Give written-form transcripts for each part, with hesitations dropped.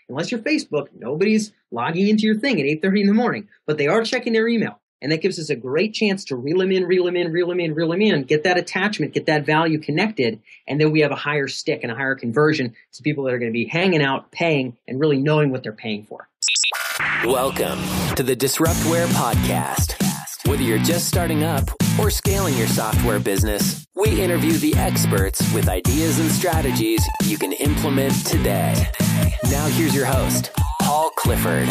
unless you're Facebook, nobody's logging into your thing at 8:30 in the morning, but they are checking their email. And that gives us a great chance to reel them in, get that attachment, get that value connected. And then we have a higher stick and a higher conversion to people that are going to be hanging out, paying, and really knowing what they're paying for. Welcome to the Disruptware Podcast. Whether you're just starting up or scaling your software business, we interview the experts with ideas and strategies you can implement today. Now here's your host, Paul Clifford.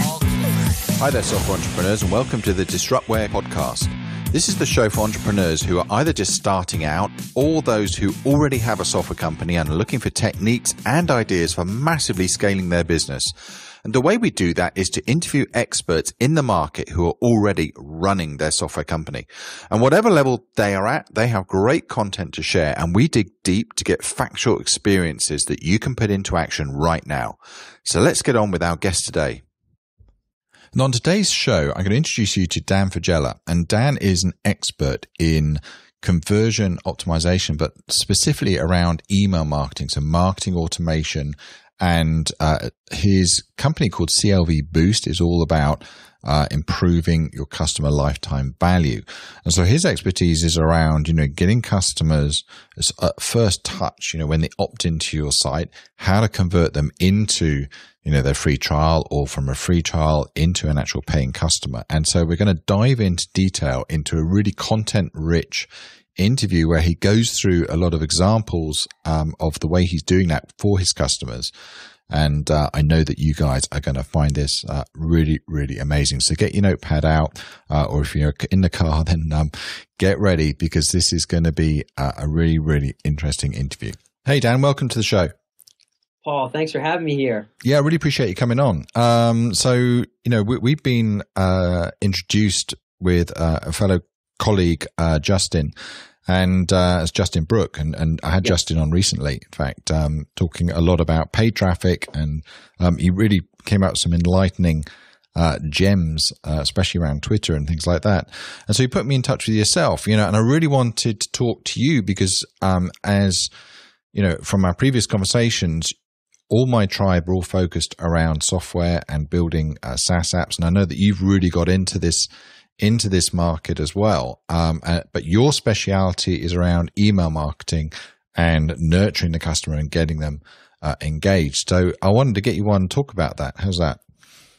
Hi there, software entrepreneurs, and welcome to the Disruptware Podcast. This is the show for entrepreneurs who are either just starting out or those who already have a software company and are looking for techniques and ideas for massively scaling their business. And the way we do that is to interview experts in the market who are already running their software company. And whatever level they are at, they have great content to share, and we dig deep to get factual experiences that you can put into action right now. So let's get on with our guest today. And on today's show, I'm going to introduce you to Dan Fagella. And Dan is an expert in conversion optimization, but specifically around email marketing, so marketing automation. And his company called CLVboost is all about improving your customer lifetime value. And so his expertise is around, getting customers at first touch, when they opt into your site, how to convert them into, their free trial, or from a free trial into an actual paying customer. And so we're going to dive into detail into a really content-rich interview where he goes through a lot of examples of the way he's doing that for his customers. And I know that you guys are going to find this really, really amazing. So get your notepad out, or if you're in the car, then get ready, because this is going to be a really, really interesting interview. Hey, Dan, welcome to the show. Paul, thanks for having me here. Yeah, I really appreciate you coming on. We've been introduced with a fellow colleague, Justin, and as Justin Brook, and I had Justin on recently, in fact, talking a lot about paid traffic, and he really came out with some enlightening gems, especially around Twitter and things like that. And so he put me in touch with yourself, and I really wanted to talk to you because, as from our previous conversations, all my tribe are all focused around software and building SaaS apps, and I know that you've really got into this market as well. But your speciality is around email marketing and nurturing the customer and getting them engaged. So I wanted to get you on and talk about that. How's that?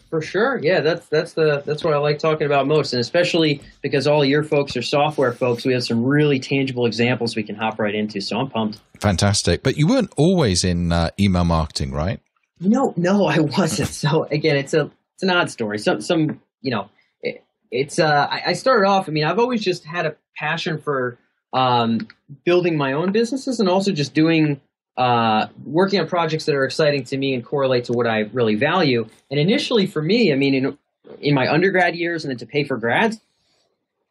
For sure. Yeah, that's what I like talking about most. And especially because all your folks are software folks, we have some really tangible examples we can hop right into. So I'm pumped. Fantastic. But you weren't always in email marketing, right? No, I wasn't. So again, it's an odd story. I started off, I've always just had a passion for building my own businesses, and also just working on projects that are exciting to me and correlate to what I really value. And initially for me, in my undergrad years and then to pay for grad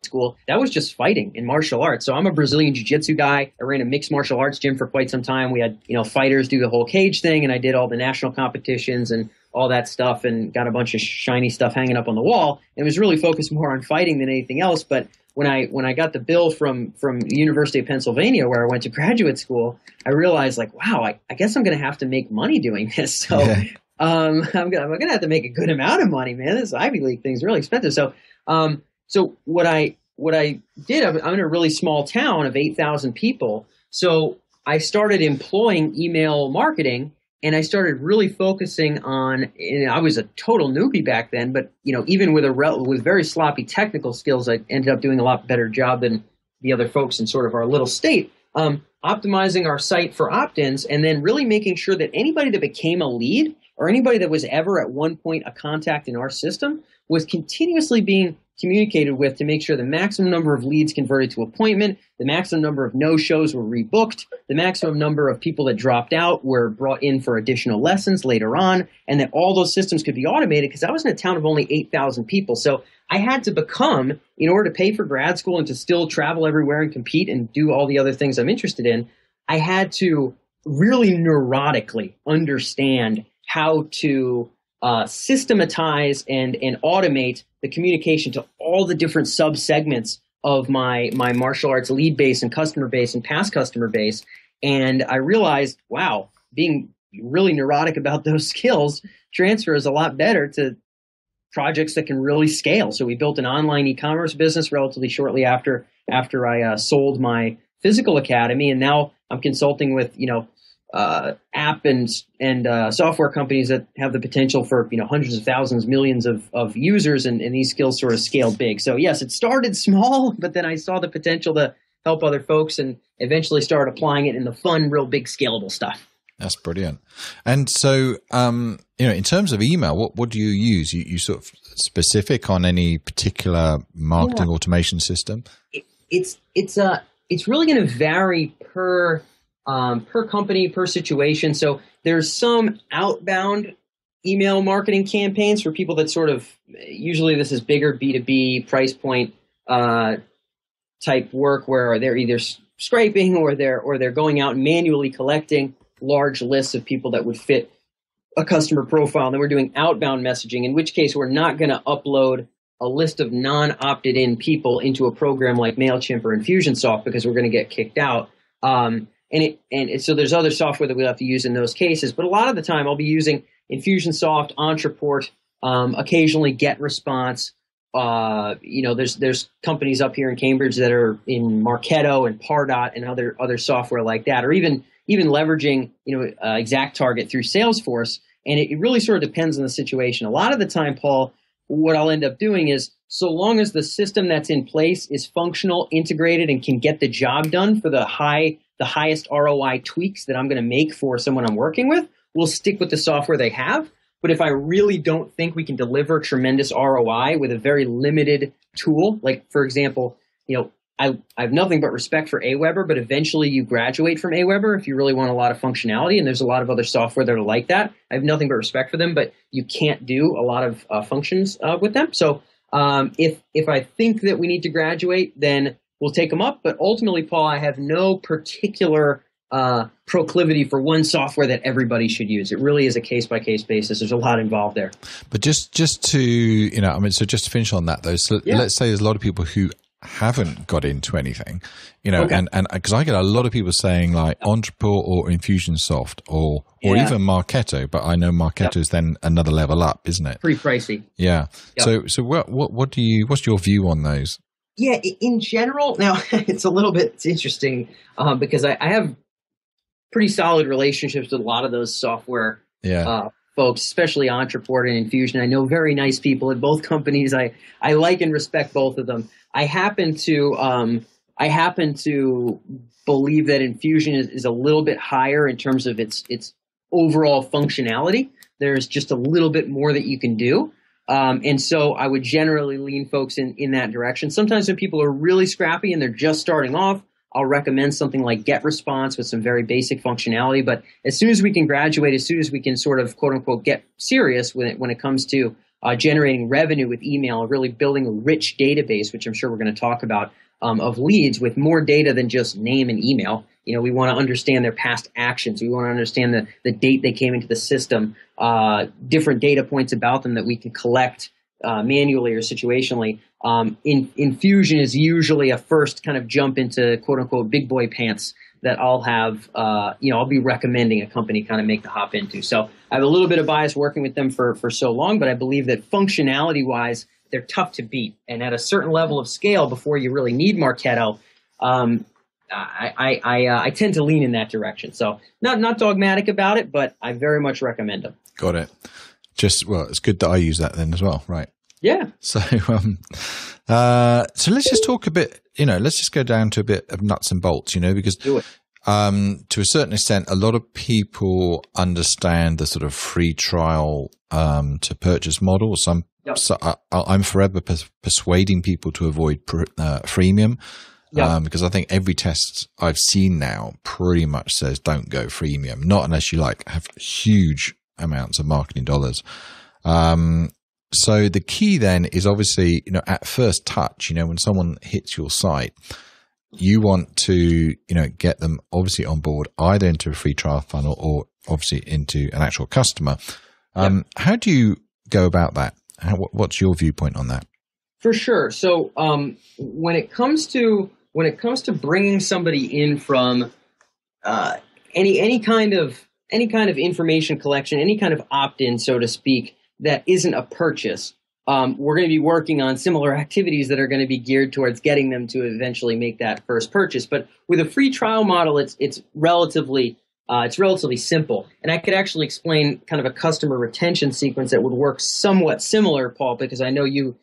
school, that was just fighting in martial arts. So I'm a Brazilian jiu-jitsu guy. I ran a mixed martial arts gym for quite some time. We had, fighters do the whole cage thing, and I did all the national competitions and all that stuff, and got a bunch of shiny stuff hanging up on the wall. It was really focused more on fighting than anything else. But when I got the bill from the University of Pennsylvania, where I went to graduate school, I realized, wow, I guess I'm going to have to make money doing this. So I'm going to have to make a good amount of money, man. This Ivy League thing's really expensive. So what I did, I'm in a really small town of 8,000 people. So I started employing email marketing. And I started really focusing on, and I was a total newbie back then, but even with very sloppy technical skills, I ended up doing a lot better job than the other folks in sort of our little state, optimizing our site for opt-ins, and then really making sure that anybody that became a lead, or anybody that was ever at one point a contact in our system, was continuously being communicated with to make sure the maximum number of leads converted to appointment, the maximum number of no-shows were rebooked, the maximum number of people that dropped out were brought in for additional lessons later on, and that all those systems could be automated, because I was in a town of only 8,000 people. So I had to become, in order to pay for grad school and to still travel everywhere and compete and do all the other things I'm interested in, I had to really neurotically understand how to systematize and automate the communication to all the different sub-segments of my martial arts lead base and customer base and past customer base. And I realized, wow, being really neurotic about those skills transfer is a lot better to projects that can really scale. So we built an online e-commerce business relatively shortly after I sold my physical academy, and now I'm consulting with app and software companies that have the potential for hundreds of thousands, millions of users, and these skills sort of scaled big. So yes, it started small, but then I saw the potential to help other folks and eventually started applying it in the fun, real big scalable stuff. That's brilliant. And so, in terms of email, what do you use? You sort of specific on any particular marketing automation system? It's really going to vary per company, per situation. So there's some outbound email marketing campaigns for people that sort of, usually this is bigger B2B price point type work where they're either scraping or they're going out and manually collecting large lists of people that would fit a customer profile. And then we're doing outbound messaging, in which case we're not going to upload a list of non-opted in people into a program like MailChimp or Infusionsoft because we're going to get kicked out. So there's other software that we'll have to use in those cases. But a lot of the time I'll be using Infusionsoft, Ontraport, occasionally GetResponse. There's companies up here in Cambridge that are in Marketo and Pardot and other software like that, or even leveraging ExactTarget through Salesforce. And it really sort of depends on the situation. A lot of the time, Paul, what I'll end up doing is, so long as the system that's in place is functional, integrated, and can get the job done for the highest ROI tweaks that I'm going to make for someone I'm working with, we'll stick with the software they have. But if I really don't think we can deliver tremendous ROI with a very limited tool, like, for example, I have nothing but respect for Aweber, but eventually you graduate from Aweber if you really want a lot of functionality, and there's a lot of other software that are like that. I have nothing but respect for them, but you can't do a lot of functions with them. So if I think that we need to graduate, then we'll take them up. But ultimately, Paul, I have no particular proclivity for one software that everybody should use. It really is a case-by-case basis. There's a lot involved there. But just to, so just to finish on that, though, so let's say there's a lot of people who haven't got into anything, okay. and because I get a lot of people saying like Ontraport or Infusionsoft or even Marketo, but I know Marketo is then another level up, isn't it? Pretty pricey. Yeah. Yep. So what's your view on those? Yeah, in general, now it's interesting because I have pretty solid relationships with a lot of those software folks, especially Ontraport and Infusion. I know very nice people at both companies. I like and respect both of them. I happen to believe that Infusion is a little bit higher in terms of its overall functionality. There's just a little bit more that you can do. And so I would generally lean folks in that direction. Sometimes when people are really scrappy and they're just starting off, I'll recommend something like GetResponse with some very basic functionality. But as soon as we can graduate, as soon as we can sort of quote unquote get serious when it comes to generating revenue with email, really building a rich database, which I'm sure we're going to talk about, of leads with more data than just name and email. We want to understand their past actions. We want to understand the date they came into the system, different data points about them that we can collect manually or situationally. Infusion is usually a first kind of jump into quote unquote big boy pants that I'll have, I'll be recommending a company kind of make the hop into. So I have a little bit of bias working with them for so long, but I believe that functionality wise, they're tough to beat. And at a certain level of scale, before you really need Marketo, I tend to lean in that direction. So not dogmatic about it, but I very much recommend them. Got it. It's good that I use that then as well, right? Yeah. So let's just talk a bit. Let's just go down to a bit of nuts and bolts. Because do it. To a certain extent, a lot of people understand the sort of free trial to purchase model. So I'm forever persuading people to avoid freemium. Because I think every test I've seen now pretty much says don't go freemium, not unless you have huge amounts of marketing dollars. So the key then is obviously, at first touch, when someone hits your site, you want to, get them obviously on board either into a free trial funnel or obviously into an actual customer. How do you go about that? What's your viewpoint on that? For sure. So when it comes to bringing somebody in from any kind of any kind of information collection, any kind of opt-in, so to speak, that isn't a purchase, we're going to be working on similar activities that are going to be geared towards getting them to eventually make that first purchase. But with a free trial model, it's relatively simple. And I could actually explain kind of a customer retention sequence that would work somewhat similar, Paul, because I know you'd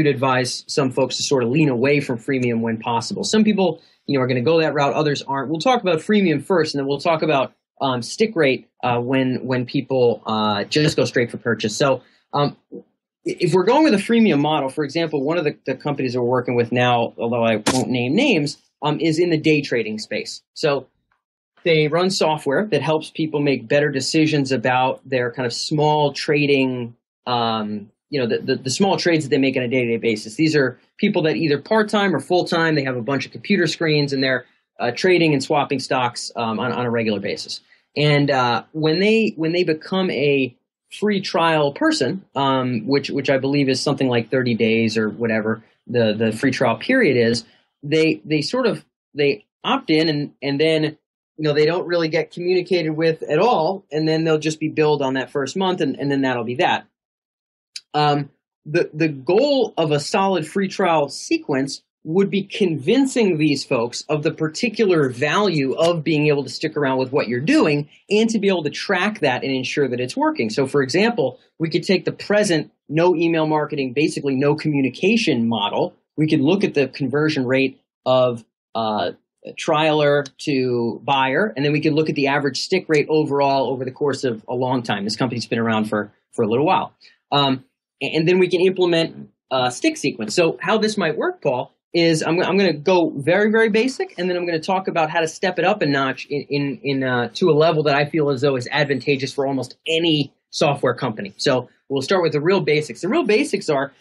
advise some folks to sort of lean away from freemium when possible. Some people, are going to go that route. Others aren't. We'll talk about freemium first, and then we'll talk about stick rate when people just go straight for purchase. So if we're going with a freemium model, for example, one of the companies we're working with now, although I won't name names, is in the day trading space. So they run software that helps people make better decisions about their kind of small trading, the small trades that they make on a day-to-day basis. These are people that either part-time or full-time, they have a bunch of computer screens and they're trading and swapping stocks on a regular basis. And when they become a free trial person, which I believe is something like 30 days or whatever the free trial period is, they opt in and then they don't really get communicated with at all, and then they'll just be billed on that first month, and then that'll be that. The goal of a solid free trial sequence would be convincing these folks of the particular value of being able to stick around with what you're doing and to be able to track that and ensure that it's working. So, for example, we could take the present no email marketing, basically no communication model. We could look at the conversion rate of trialer to buyer, and then we could look at the average stick rate overall over the course of a long time. This company's been around for a little while. And then we can implement a stick sequence. So how this might work, Paul, is I'm going to go very, very basic, and then I'm going to talk about how to step it up a notch to a level that I feel as though is advantageous for almost any software company. So we'll start with the real basics. The real basics are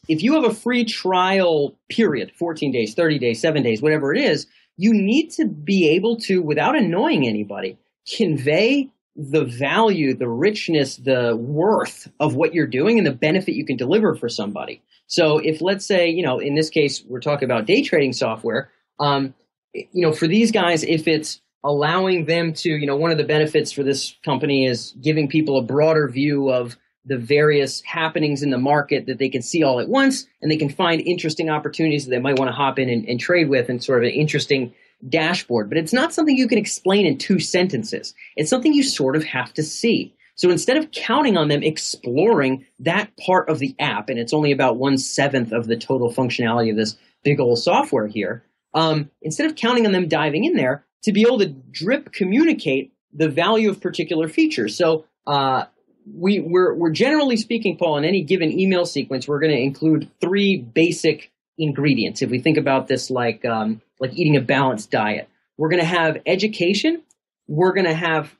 if you have a free trial period, 14 days, 30 days, 7 days, whatever it is, you need to be able to, without annoying anybody, convey the value, the richness, the worth of what you're doing and the benefit you can deliver for somebody. So if, let's say, in this case, we're talking about day trading software, for these guys, if it's allowing them to, one of the benefits for this company is giving people a broader view of the various happenings in the market that they can see all at once, and they can find interesting opportunities that they might want to hop in and trade with, and sort of an interesting dashboard. But it's not something you can explain in 2 sentences. It's something you sort of have to see. So instead of counting on them exploring that part of the app, and it's only about 1/7 of the total functionality of this big old software here, instead of counting on them diving in there, to be able to drip communicate the value of particular features. So we're generally speaking, Paul, in any given email sequence, we're going to include 3 basic ingredients. If we think about this like eating a balanced diet, we're going to have education, we're going to have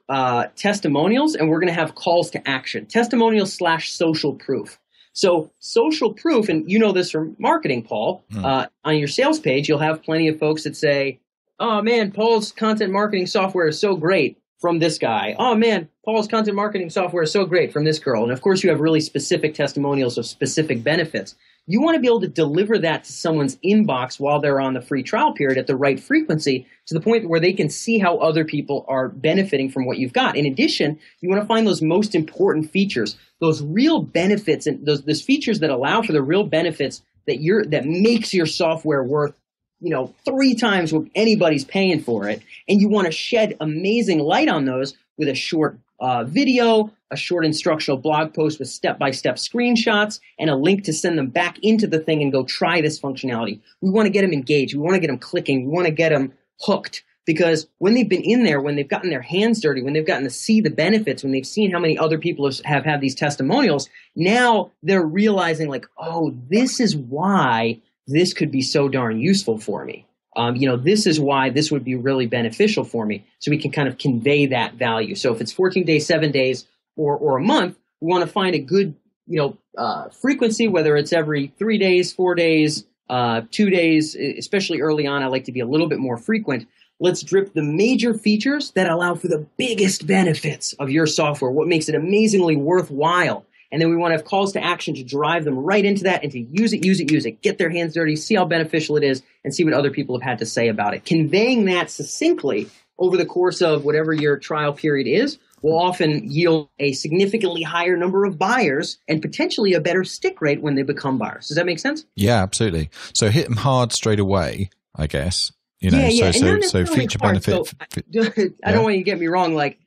testimonials, and we're going to have calls to action. Testimonials / social proof. So social proof, and you know this from marketing, Paul, on your sales page, you'll have plenty of folks that say, oh man, Paul's content marketing software is so great from this guy. Oh man, Paul's content marketing software is so great from this girl. And of course you have really specific testimonials of specific benefits. You want to be able to deliver that to someone's inbox while they're on the free trial period at the right frequency, to the point where they can see how other people are benefiting from what you've got. In addition, you want to find those most important features, those real benefits, and those features that allow for the real benefits that makes your software worth 3 times what anybody's paying for it. And you want to shed amazing light on those with a short video, a short instructional blog post with step-by-step screenshots, and a link to send them back into the thing and go try this functionality. We want to get them engaged. We want to get them clicking. We want to get them hooked, because when they've been in there, when they've gotten their hands dirty, when they've gotten to see the benefits, when they've seen how many other people have had these testimonials, now they're realizing oh, this is why this could be so darn useful for me. This is why this would be really beneficial for me. So we can kind of convey that value. So if it's 14 days, 7 days, or a month, we want to find a good, frequency, whether it's every 3 days, 4 days, 2 days, especially early on. I like to be a little bit more frequent. Let's drip the major features that allow for the biggest benefits of your software, what makes it amazingly worthwhile. And then we want to have calls to action to drive them right into that and to use it, get their hands dirty, see how beneficial it is, and see what other people have had to say about it. Conveying that succinctly over the course of whatever your trial period is, will often yield a significantly higher number of buyers and potentially a better stick rate when they become buyers. Does that make sense? Yeah, absolutely. So hit them hard straight away, I guess. So feature benefit. I don't want you to get me wrong. Like,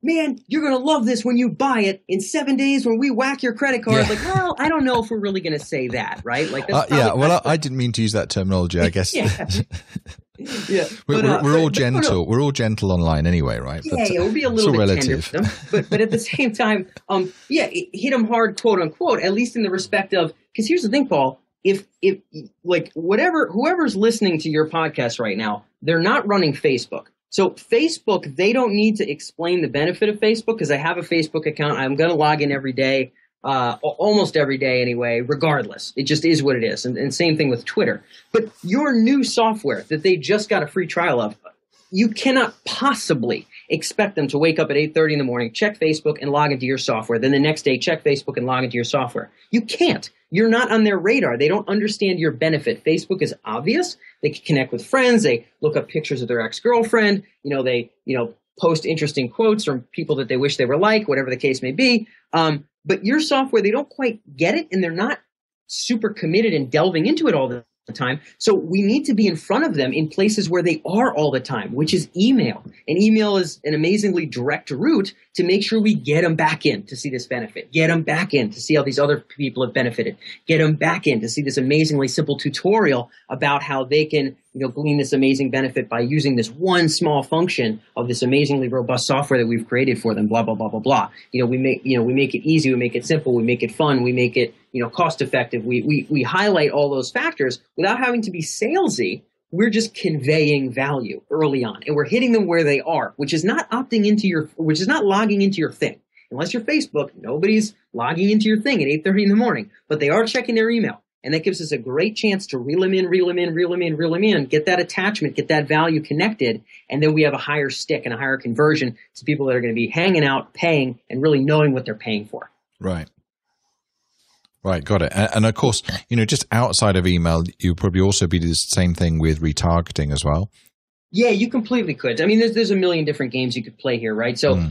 man, you're going to love this when you buy it in 7 days when we whack your credit card. Yeah. Like, well, I don't know if we're really going to say that, right? Like, that's I didn't mean to use that terminology, I guess. Yeah. We're all gentle. No. We're all gentle online anyway, right? We'll be a little bit relative. Tender with them. But at the same time, hit them hard, quote unquote, at least in the respect of, because here's the thing, Paul, if like whoever's listening to your podcast right now, they're not running Facebook. So Facebook, they don't need to explain the benefit of Facebook because I have a Facebook account. I'm going to log in every day, almost every day anyway, regardless. It just is what it is. And same thing with Twitter. But your new software that they just got a free trial of, you cannot possibly expect them to wake up at 8:30 in the morning, check Facebook and log into your software. Then the next day, check Facebook and log into your software. You can't. You're not on their radar. They don't understand your benefit. Facebook is obvious. They can connect with friends. They look up pictures of their ex-girlfriend. They post interesting quotes from people that they wish they were like, whatever the case may be. But your software, they don't quite get it, and they're not super committed in delving into it all the time. So we need to be in front of them in places where they are all the time, which is email. And email is an amazingly direct route to make sure we get them back in to see this benefit, get them back in to see how these other people have benefited, get them back in to see this amazingly simple tutorial about how they can glean this amazing benefit by using this one small function of this amazingly robust software that we've created for them, blah, blah, blah, blah, blah. We make it easy, we make it simple, we make it fun, we make it, cost effective. We highlight all those factors without having to be salesy. We're just conveying value early on, and we're hitting them where they are, which is not logging into your thing. Unless you're Facebook, nobody's logging into your thing at 8:30 in the morning, but they are checking their email. And that gives us a great chance to reel them in, get that attachment, get that value connected. And then we have a higher stick and a higher conversion to people that are going to be hanging out, paying, and really knowing what they're paying for. Right. Got it. And of course, just outside of email, you probably also be the same thing with retargeting as well. Yeah, you completely could. I mean, there's a million different games you could play here, right? So,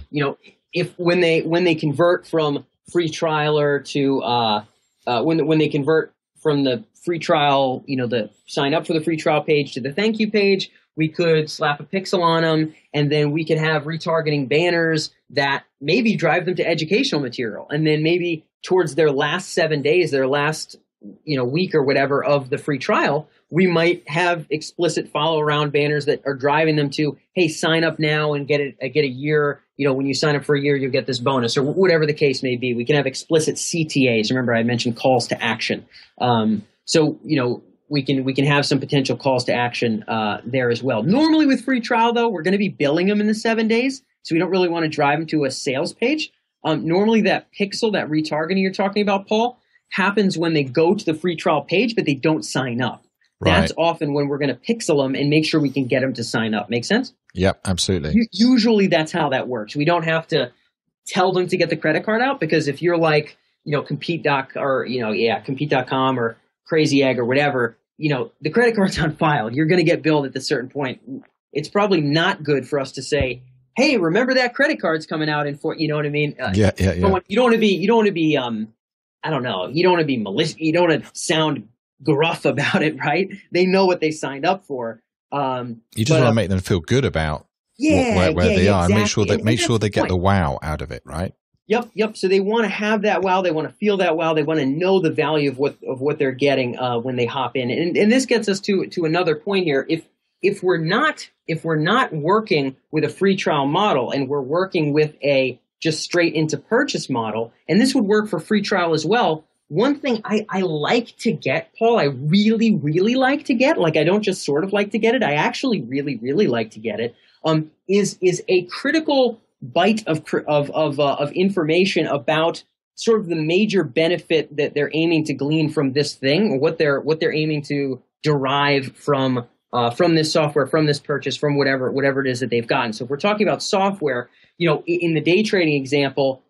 if when they convert from free trialer to when they convert from the free trial, the sign up for the free trial page to the thank you page, we could slap a pixel on them, and then we could have retargeting banners that maybe drive them to educational material. And then maybe towards their last 7 days, their last week or whatever of the free trial, we might have explicit follow around banners that are driving them to, hey, sign up now and get a year. When you sign up for a year, you'll get this bonus, or whatever the case may be. We can have explicit CTAs. Remember, I mentioned calls to action. So we can have some potential calls to action there as well. Normally with free trial, though, we're going to be billing them in the 7 days, so we don't really want to drive them to a sales page. Normally that pixel, that retargeting you're talking about, Paul, happens when they go to the free trial page, but they don't sign up. Right. That's often when we're going to pixel them and make sure we can get them to sign up. Make sense? Yep, absolutely. Usually that's how that works. We don't have to tell them to get the credit card out, because if you're like, compete.com or Crazy Egg or whatever, the credit card's on file. You're going to get billed at a certain point. It's probably not good for us to say, hey, remember that credit card's coming out in 4, you know what I mean? Yeah. You don't want to be, I don't know. You don't want to be malicious. You don't want to sound gruff about it, right? They know what they signed up for. You just want to make them feel good about where they are, exactly. And make sure they get the wow out of it, right? Yep. So they want to have that wow. They want to feel that wow. They want to know the value of what they're getting when they hop in. And this gets us to another point here. If we're not working with a free trial model, and we're working with a just straight into purchase model, and this would work for free trial as well. One thing I like to get, Paul, I really, really like to get, like I don't just sort of like to get it, I actually really, really like to get it, is a critical bite of information about sort of the major benefit that they're aiming to glean from this thing, or what they're aiming to derive from this software, from this purchase, from whatever it is that they've gotten. So if we're talking about software, in the day trading example,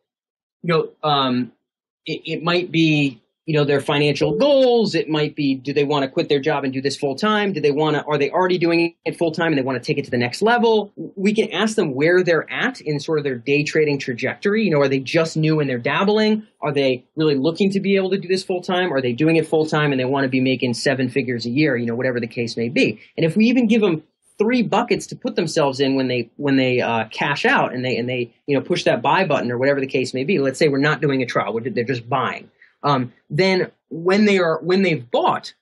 it might be, their financial goals. It might be, do they want to quit their job and do this full time? Are they already doing it full time and they want to take it to the next level? We can ask them where they're at in sort of their day trading trajectory. Are they just new and they're dabbling? Are they really looking to be able to do this full time? Are they doing it full time and they want to be making 7 figures a year? Whatever the case may be. And if we even give them 3 buckets to put themselves in when they cash out and they push that buy button or whatever the case may be. Let's say we're not doing a trial; they're just buying. Then when they've bought,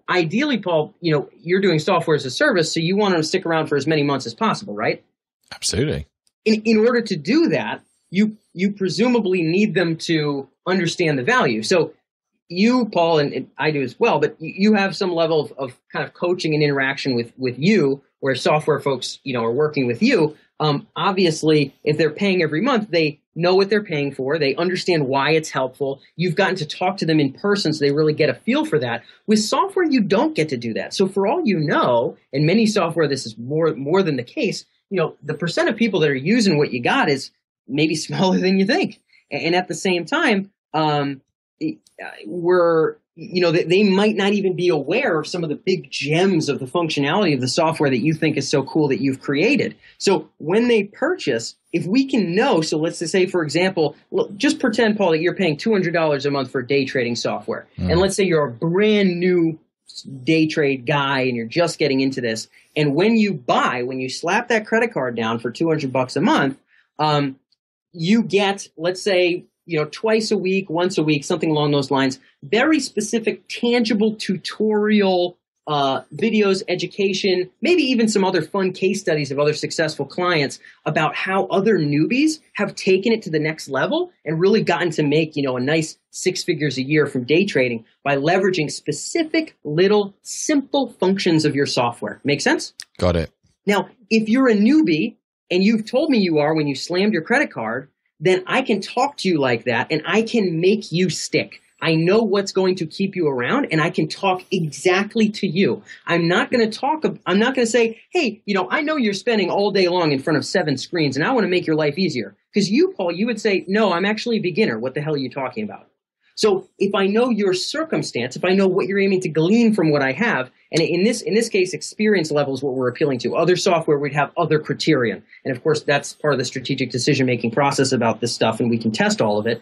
ideally, Paul, you're doing software as a service, so you want them to stick around for as many months as possible, right? Absolutely. In order to do that, you presumably need them to understand the value. So you, Paul, and I do as well, but you have some level of kind of coaching and interaction with you, where software folks, are working with you. Obviously, if they're paying every month, they know what they're paying for. They understand why it's helpful. You've gotten to talk to them in person, so they really get a feel for that. With software, you don't get to do that. So for all you know, and many software, this is more than the case, the percent of people that are using what you got is maybe smaller than you think. And at the same time, they might not even be aware of some of the big gems of the functionality of the software that you think is so cool that you've created. So when they purchase, if we can know, so let's just say, for example, just pretend, Paul, that you're paying $200 a month for day trading software. And let's say you're a brand new day trade guy and you're just getting into this. And when you slap that credit card down for $200 a month, you get, let's say, twice a week, once a week, something along those lines, very specific, tangible tutorial videos, education, maybe even some other fun case studies of other successful clients about how other newbies have taken it to the next level and really gotten to make, a nice 6 figures a year from day trading by leveraging specific little simple functions of your software. Make sense? Got it. Now, if you're a newbie and you've told me you are when you slammed your credit card, then I can talk to you like that and I can make you stick. I know what's going to keep you around and I can talk exactly to you. I'm not going to say, hey, I know you're spending all day long in front of 7 screens and I want to make your life easier. Because you, Paul, you would say, no, I'm actually a beginner. What the hell are you talking about? So if I know your circumstance, if I know what you're aiming to glean from what I have, and in this case, experience level is what we're appealing to. Other software, we'd have other criterion. And of course, that's part of the strategic decision-making process about this stuff, and we can test all of it.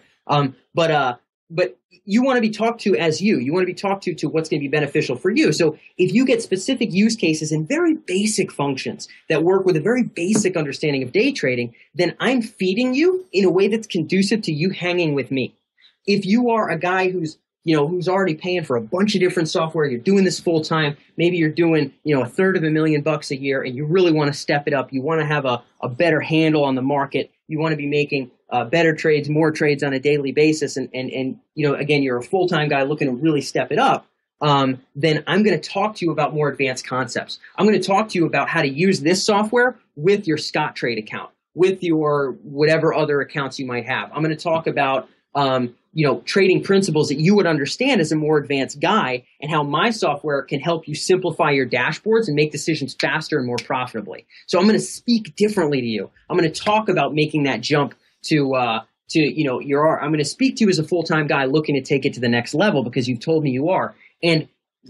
But you want to be talked to as you. You want to be talked to what's going to be beneficial for you. So if you get specific use cases and very basic functions that work with a very basic understanding of day trading, then I'm feeding you in a way that's conducive to you hanging with me. If you are a guy who's already paying for a bunch of different software, you're doing this full time, maybe you're doing, $350,000 a year and you really want to step it up. You want to have a better handle on the market. You want to be making better trades, more trades on a daily basis. And again, you're a full-time guy looking to really step it up. Then I'm going to talk to you about more advanced concepts. I'm going to talk to you about how to use this software with your Scottrade account, with your whatever other accounts you might have. I'm going to talk about trading principles that you would understand as a more advanced guy and how my software can help you simplify your dashboards and make decisions faster and more profitably. So I'm going to speak differently to you. I'm going to talk about making that jump I'm going to speak to you as a full-time guy looking to take it to the next level because you've told me you are. And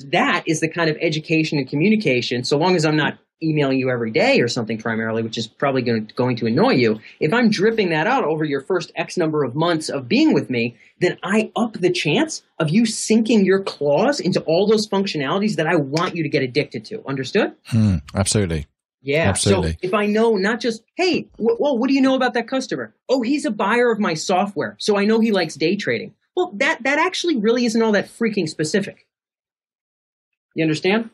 that is the kind of education and communication, so long as I'm not emailing you every day or something primarily, which is probably going to annoy you. If I'm dripping that out over your first X number of months of being with me, then I up the chance of you sinking your claws into all those functionalities that I want you to get addicted to. Understood? Absolutely. Yeah. Absolutely. So if I know not just, hey, what do you know about that customer? Oh, he's a buyer of my software, so I know he likes day trading. Well, that actually really isn't all that freaking specific. You understand?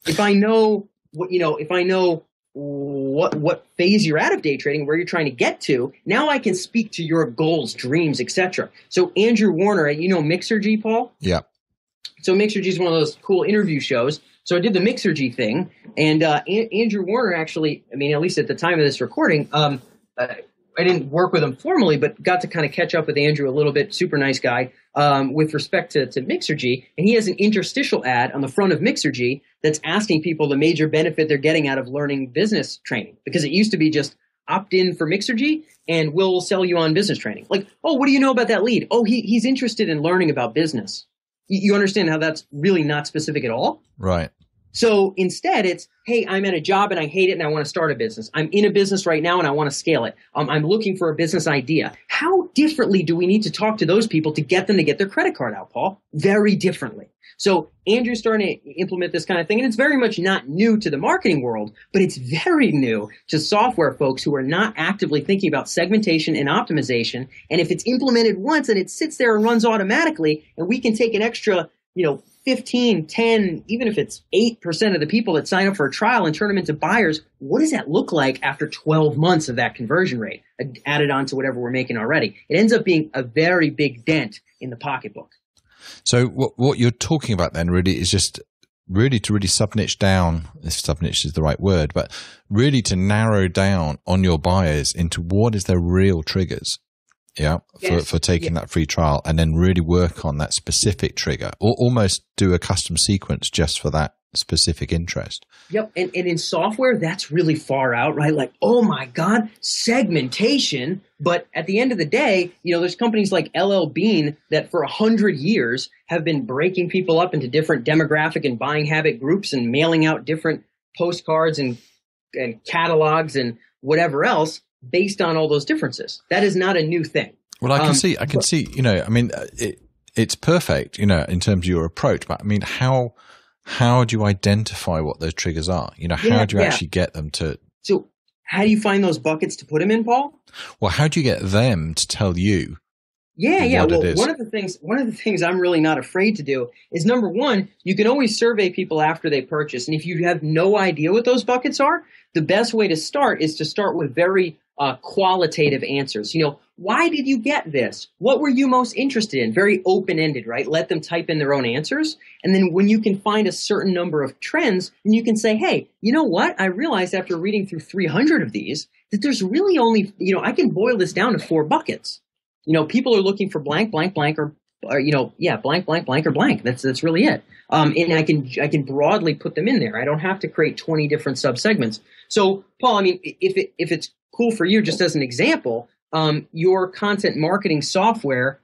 If I know what phase you're out of day trading, where you're trying to get to, now I can speak to your goals, dreams, etc. So Andrew Warner, Mixergy, Paul? Yeah. So Mixergy is one of those cool interview shows. So I did the Mixergy thing, and Andrew Warner actually, at least at the time of this recording, I didn't work with him formally, but got to kind of catch up with Andrew a little bit. Super nice guy with respect to Mixergy. And he has an interstitial ad on the front of Mixergy that's asking people the major benefit they're getting out of learning business training. Because it used to be just opt in for Mixergy and we'll sell you on business training. Like, oh, what do you know about that lead? Oh, he's interested in learning about business. You understand how that's really not specific at all? Right. So instead it's, hey, I'm at a job and I hate it and I want to start a business. I'm in a business right now and I want to scale it. I'm looking for a business idea. How differently do we need to talk to those people to get them to get their credit card out, Paul? Very differently. So Andrew's starting to implement this kind of thing, and it's very much not new to the marketing world, but it's very new to software folks who are not actively thinking about segmentation and optimization. And if it's implemented once and it sits there and runs automatically, and we can take an extra, 15, 10, even if it's 8% of the people that sign up for a trial and turn them into buyers, what does that look like after 12 months of that conversion rate added on to whatever we're making already? It ends up being a very big dent in the pocketbook. So what you're talking about then really is just really to really sub-niche down, if sub-niche is the right word, but really to narrow down on your buyers into what is their real triggers. Yeah, yes. for taking that free trial, and then really work on that specific trigger, or almost do a custom sequence just for that specific interest. Yep, and in software, that's really far out, right? Like, oh my God, segmentation. But at the end of the day, there's companies like LL Bean that for 100 years have been breaking people up into different demographic and buying habit groups and mailing out different postcards and catalogs and whatever else, based on all those differences. That is not a new thing. Well, I can see, it's perfect, in terms of your approach, but I mean, how do you identify what those triggers are? How do you actually get them to? So how do you find those buckets to put them in, Paul? Well, how do you get them to tell you? Yeah. Well, one of the things I'm really not afraid to do is, number one, you can always survey people after they purchase. And if you have no idea what those buckets are, the best way to start is to start with very qualitative answers. Why did you get this? What were you most interested in? Very open-ended, right? Let them type in their own answers. And then when you can find a certain number of trends, then you can say, hey, you know what? I realized after reading through 300 of these that there's really only, I can boil this down to 4 buckets. People are looking for blank, blank, blank, or blank, blank, blank, or blank. That's really it. And I can broadly put them in there. I don't have to create 20 different subsegments. So, Paul, if it's cool for you, just as an example, your content marketing software,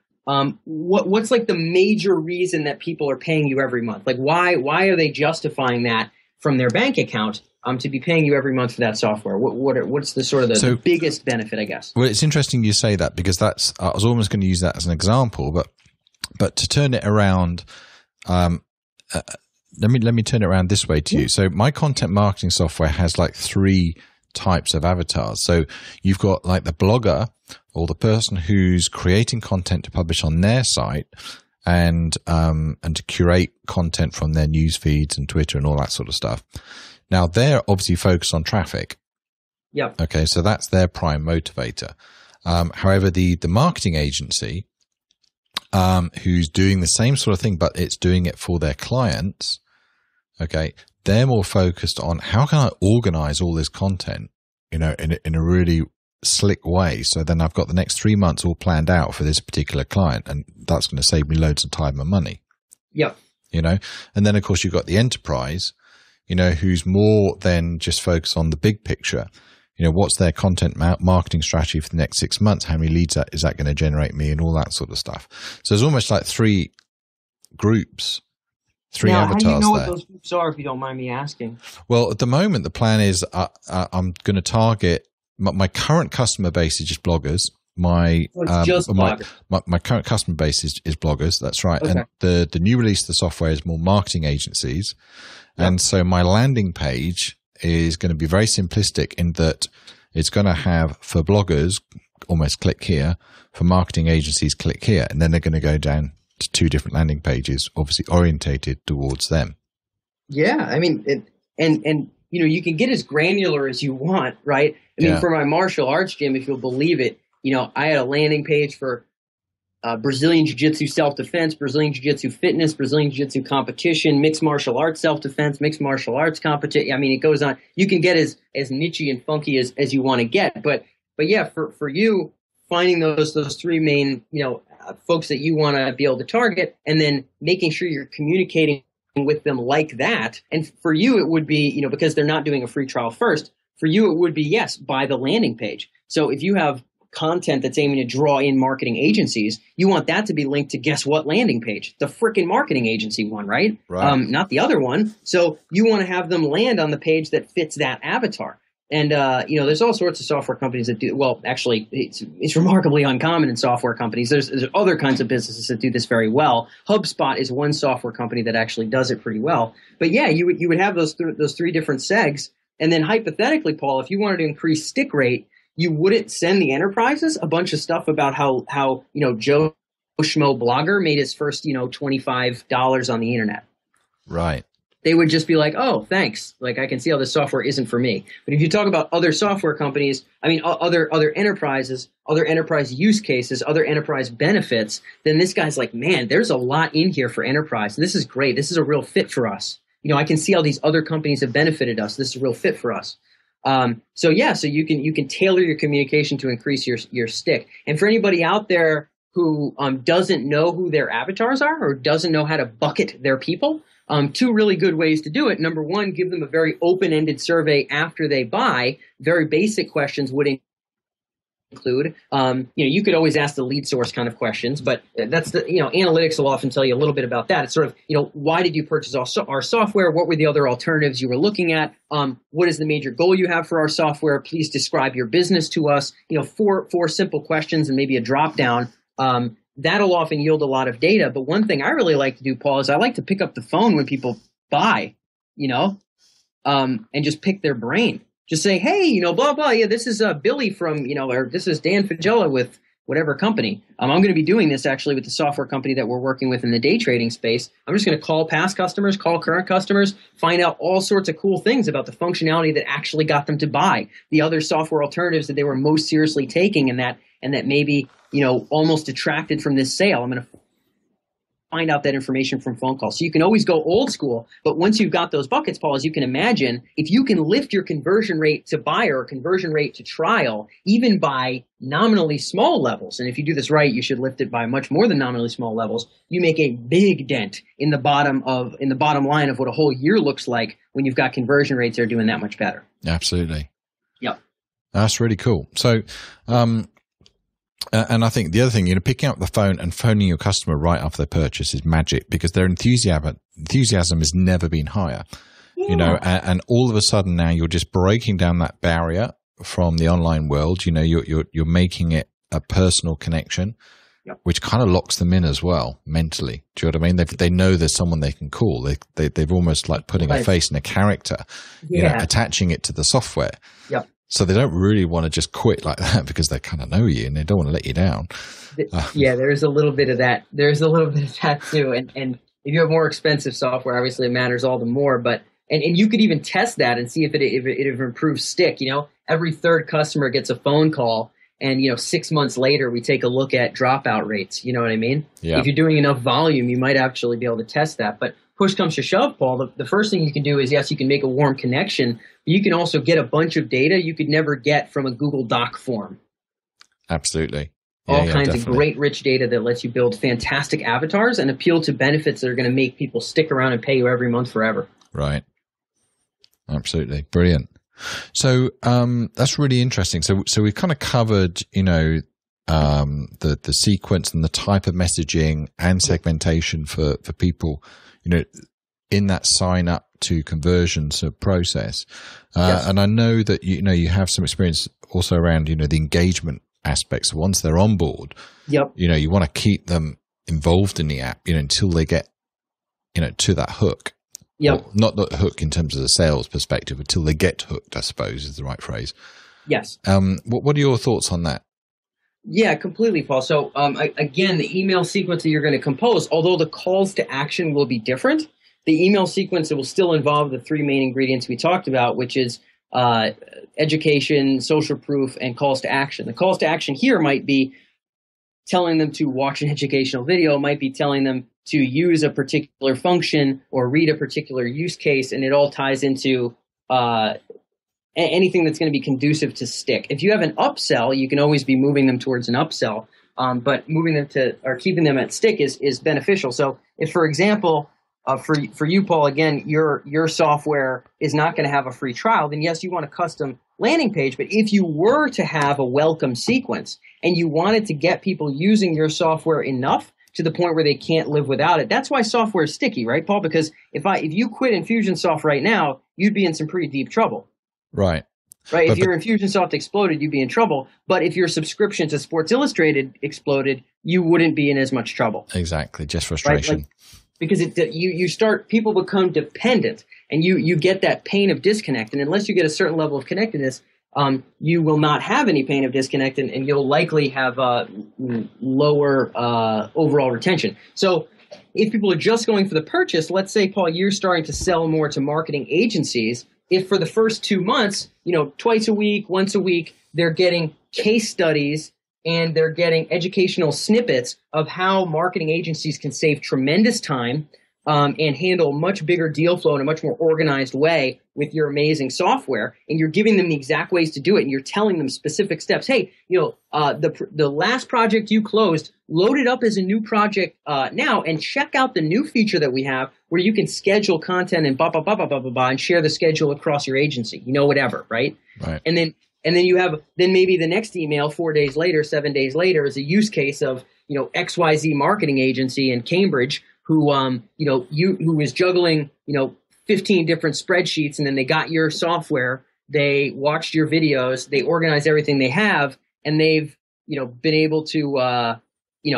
what's like the major reason that people are paying you every month? Like, why are they justifying that from their bank account to be paying you every month for that software? What's the sort of the biggest benefit, I guess? Well, it's interesting you say that, because I was almost going to use that as an example, but to turn it around, let me turn it around this way to you. So my content marketing software has like 3 types of avatars. So you've got like the blogger, or the person who's creating content to publish on their site, and to curate content from their news feeds and Twitter and all that sort of stuff. Now they're obviously focused on traffic. Yep. Okay, so that's their prime motivator. However, the marketing agency, who's doing the same sort of thing, but it's doing it for their clients, okay, they're more focused on how can I organize all this content, in a really slick way. So then I've got the next 3 months all planned out for this particular client, and that's going to save me loads of time and money. Yep. And then of course you've got the enterprise, who's more than just focused on the big picture. What's their content marketing strategy for the next 6 months? How many leads is that going to generate me, and all that sort of stuff. So there's almost like 3 groups, 3 avatars there. How do you know what those groups are, if you don't mind me asking? Well, at the moment, the plan is I'm going to target my current customer base is just bloggers. My current customer base is bloggers. That's right. Okay. And the new release of the software is more marketing agencies. Yep. And so my landing page is going to be very simplistic in that it's going to have, for bloggers, almost click here, for marketing agencies, click here, and then they're going to go down to 2 different landing pages, obviously orientated towards them. Yeah, you can get as granular as you want, right? For my martial arts gym, if you'll believe it, I had a landing page for Brazilian Jiu-Jitsu self-defense, Brazilian Jiu-Jitsu fitness, Brazilian Jiu-Jitsu competition, mixed martial arts self-defense, mixed martial arts competition. It goes on. You can get as niche and funky as you want to get. But yeah, for you, finding those 3 main, folks that you want to be able to target, and then making sure you're communicating with them like that. And for you, it would be, because they're not doing a free trial first, for you, it would be, yes, buy the landing page. So if you have content that's aiming to draw in marketing agencies, you want that to be linked to, guess what, landing page? The freaking marketing agency one, right? Not the other one. So you want to have them land on the page that fits that avatar. And, there's all sorts of software companies that do, well, actually, it's remarkably uncommon in software companies. There's other kinds of businesses that do this very well. HubSpot is one software company that actually does it pretty well. But yeah, you would have those three different segs. And then hypothetically, Paul, if you wanted to increase stick rate, you wouldn't send the enterprises a bunch of stuff about how Joe Schmo blogger made his first, $25 on the internet. Right. They would just be like, oh, thanks. Like, I can see how this software isn't for me. But if you talk about other software companies, other enterprises, other enterprise use cases, other enterprise benefits, then this guy's like, man, there's a lot in here for enterprise. And this is great. This is a real fit for us. I can see how these other companies have benefited us. This is a real fit for us. So you can tailor your communication to increase your stick. And for anybody out there who doesn't know who their avatars are or doesn't know how to bucket their people, two really good ways to do it. Number one, give them a very open-ended survey after they buy. Very basic questions would include, you could always ask the lead source kind of questions, but that's analytics will often tell you a little bit about that. It's sort of, why did you purchase our software? What were the other alternatives you were looking at? What is the major goal you have for our software? Please describe your business to us. Four simple questions and maybe a drop down. That'll often yield a lot of data. But one thing I really like to do, Paul, is I like to pick up the phone when people buy, and just pick their brain. Just say, hey, blah, blah. Yeah, this is Billy from, or this is Dan Fagella with whatever company. I'm going to be doing this actually with the software company that we're working with in the day trading space. I'm just going to call past customers, call current customers, find out all sorts of cool things about the functionality that actually got them to buy, the other software alternatives that they were most seriously taking and that maybe, almost detracted from this sale. I'm going to find out that information from phone calls. So you can always go old school, but once you've got those buckets, Paul, as you can imagine, if you can lift your conversion rate to buyer or conversion rate to trial, even by nominally small levels, and if you do this right, you should lift it by much more than nominally small levels, you make a big dent in the bottom line of what a whole year looks like when you've got conversion rates that are doing that much better. Absolutely. Yep. That's really cool. So, and I think the other thing, picking up the phone and phoning your customer right after their purchase is magic because their enthusiasm has never been higher. Yeah. And all of a sudden now you're just breaking down that barrier from the online world. You're making it a personal connection, yep, which kind of locks them in as well mentally. Do you know what I mean? They know there's someone they can call. They've almost like putting a face and a character, attaching it to the software. Yep. So they don't really want to just quit like that because they kind of know you and they don't want to let you down. Yeah, there's a little bit of that. There's a little bit of that too. And if you have more expensive software, obviously it matters all the more. But and you could even test that and see if it improves stick. Every third customer gets a phone call, and 6 months later we take a look at dropout rates. You know what I mean? Yeah. If you're doing enough volume, you might actually be able to test that. But push comes to shove, Paul, the first thing you can do is, yes, you can make a warm connection, but you can also get a bunch of data you could never get from a Google Doc form. Absolutely. All kinds of great, rich data that lets you build fantastic avatars and appeal to benefits that are going to make people stick around and pay you every month forever. Right. Absolutely. Brilliant. So that's really interesting. So we've kind of covered, the sequence and the type of messaging and segmentation for people, in that sign up to conversions process. Yes. And I know that, you have some experience also around, the engagement aspects. So once they're on board, yep, you want to keep them involved in the app, until they get, to that hook. Yep. Or not the hook in terms of the sales perspective, until they get hooked, I suppose is the right phrase. Yes. What are your thoughts on that? Yeah, completely, Paul. So again, the email sequence that you're going to compose, although the calls to action will be different, the email sequence will still involve the three main ingredients we talked about, which is education, social proof, and calls to action. The calls to action here might be telling them to watch an educational video, might be telling them to use a particular function or read a particular use case, and it all ties into anything that's going to be conducive to stick. If you have an upsell, you can always be moving them towards an upsell, but moving them to or keeping them at stick is beneficial. So if, for example, for you, Paul, again, your software is not going to have a free trial. Then yes, you want a custom landing page. But if you were to have a welcome sequence and you wanted to get people using your software enough to the point where they can't live without it, that's why software is sticky, right, Paul? Because if you quit Infusionsoft right now, you'd be in some pretty deep trouble. Right. Right. If your Infusionsoft exploded, you'd be in trouble. But if your subscription to Sports Illustrated exploded, you wouldn't be in as much trouble. Exactly. Just frustration. Right? Because people become dependent, and you get that pain of disconnect. And unless you get a certain level of connectedness, you will not have any pain of disconnect, and you'll likely have lower overall retention. So if people are just going for the purchase, let's say, Paul, you're starting to sell more to marketing agencies. If for the first 2 months, twice a week, once a week, they're getting case studies and they're getting educational snippets of how marketing agencies can save tremendous time and handle much bigger deal flow in a much more organized way with your amazing software, and you're giving them the exact ways to do it, and you're telling them specific steps. Hey, the last project you closed, load it up as a new project now, and check out the new feature that we have where you can schedule content and and share the schedule across your agency. Whatever, right? Right. And then you have maybe the next email 4 days later, 7 days later is a use case of XYZ marketing agency in Cambridge who was juggling 15 different spreadsheets, and then they got your software, they watched your videos, they organized everything they have, and they've been able to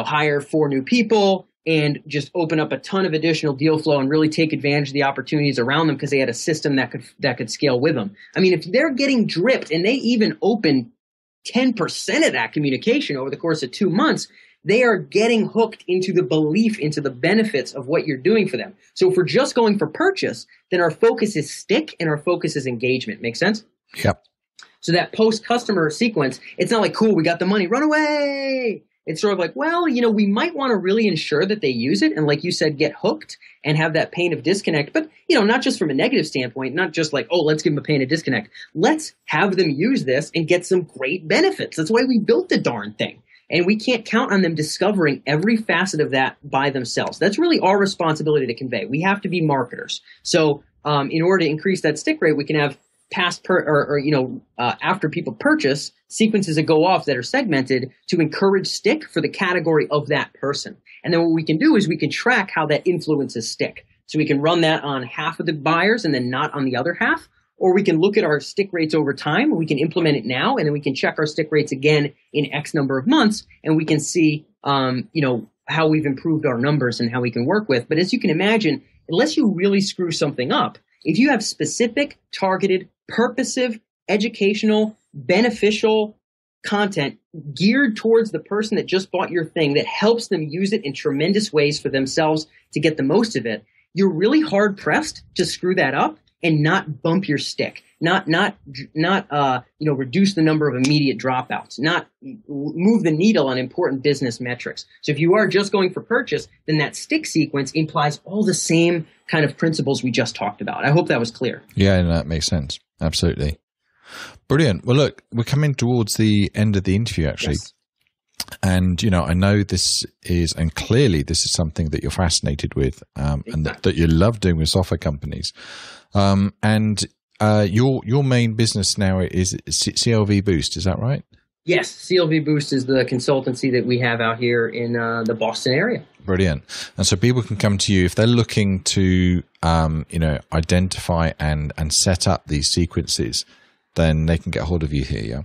hire 4 new people and just open up a ton of additional deal flow and really take advantage of the opportunities around them because they had a system that could scale with them. I mean, if they're getting dripped and they even open 10% of that communication over the course of 2 months, they are getting hooked into the belief, into the benefits of what you're doing for them. So if we're just going for purchase, then our focus is stick and our focus is engagement. Make sense? Yep. So that post-customer sequence, it's not like, cool, we got the money, run away. It's sort of like, well, we might want to really ensure that they use it and, like you said, get hooked and have that pain of disconnect. But, not just from a negative standpoint, not just like, oh, let's give them a pain of disconnect. Let's have them use this and get some great benefits. That's why we built the darn thing. And we can't count on them discovering every facet of that by themselves. That's really our responsibility to convey. We have to be marketers. So in order to increase that stick rate, we can have after people purchase, sequences that go off that are segmented to encourage stick for the category of that person. And then what we can do is we can track how that influences stick. So we can run that on half of the buyers and then not on the other half. Or we can look at our stick rates over time, we can implement it now, and then we can check our stick rates again in X number of months, and we can see, how we've improved our numbers and how we can work with. But as you can imagine, unless you really screw something up, if you have specific, targeted, purposive, educational, beneficial content geared towards the person that just bought your thing that helps them use it in tremendous ways for themselves to get the most of it, you're really hard pressed to screw that up and not bump your stick, not reduce the number of immediate dropouts, not move the needle on important business metrics. So if you are just going for purchase, then that stick sequence implies all the same kind of principles we just talked about. I hope that was clear. Yeah, that makes sense. Absolutely. Brilliant. Well, look, we're coming towards the end of the interview, actually. Yes. And, I know this is, and clearly this is something that you're fascinated with and that you love doing with software companies. And your main business now is CLVboost, is that right? Yes, CLVboost is the consultancy that we have out here in the Boston area. Brilliant. And so people can come to you if they're looking to, identify and set up these sequences, then they can get hold of you here, yeah?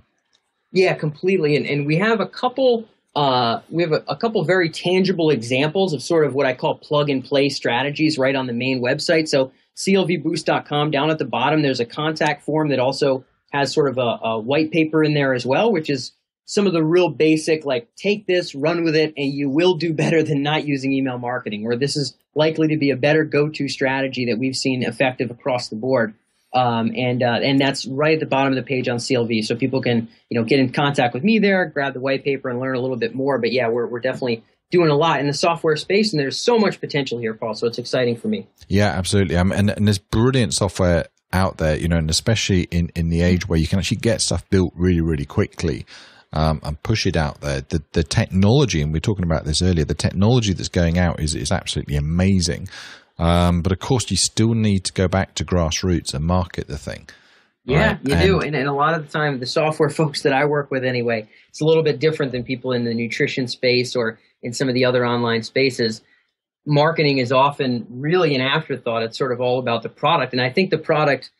Yeah, completely. And we have a couple very tangible examples of sort of what I call plug and play strategies right on the main website. So CLVboost.com, down at the bottom, there's a contact form that also has sort of a white paper in there as well, which is some of the real basic, like, take this, run with it, and you will do better than not using email marketing, or this is likely to be a better go-to strategy that we've seen effective across the board. And that's right at the bottom of the page on CLV. So people can, get in contact with me there, grab the white paper and learn a little bit more. But yeah, we're definitely doing a lot in the software space, and there's so much potential here, Paul. So it's exciting for me. Yeah, absolutely. And there's brilliant software out there, and especially in the age where you can actually get stuff built really, really quickly. And push it out there. The technology, and we were talking about this earlier, the technology that's going out is absolutely amazing. But of course, you still need to go back to grassroots and market the thing. Yeah, right? you do. And a lot of the time, the software folks that I work with anyway, it's a little bit different than people in the nutrition space or in some of the other online spaces. Marketing is often really an afterthought. It's sort of all about the product. And I think the product,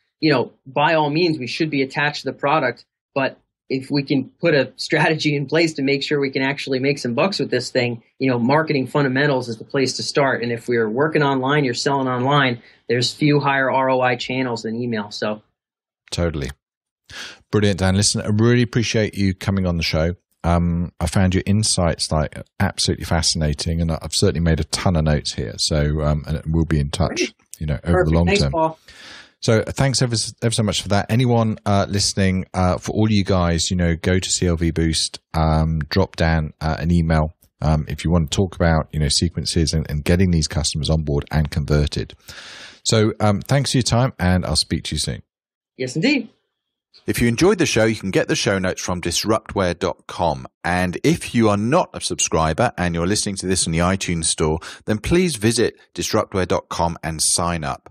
by all means, we should be attached to the product. But if we can put a strategy in place to make sure we can actually make some bucks with this thing, marketing fundamentals is the place to start. And if we're working online, you're selling online, there's few higher ROI channels than email. So totally. Brilliant, Dan. Listen, I really appreciate you coming on the show. I found your insights absolutely fascinating, and I've certainly made a ton of notes here. So, and we'll be in touch, over the long Thanks, term. Paul. So thanks ever so much for that. Anyone listening, for all you guys, go to CLVboost, drop Dan an email if you want to talk about, sequences and getting these customers on board and converted. So thanks for your time, and I'll speak to you soon. Yes, indeed. If you enjoyed the show, you can get the show notes from disruptware.com. And if you are not a subscriber and you're listening to this in the iTunes store, then please visit disruptware.com and sign up.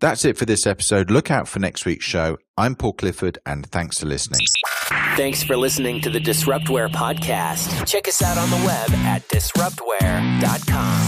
That's it for this episode. Look out for next week's show. I'm Paul Clifford, and thanks for listening. Thanks for listening to the Disruptware podcast. Check us out on the web at disruptware.com.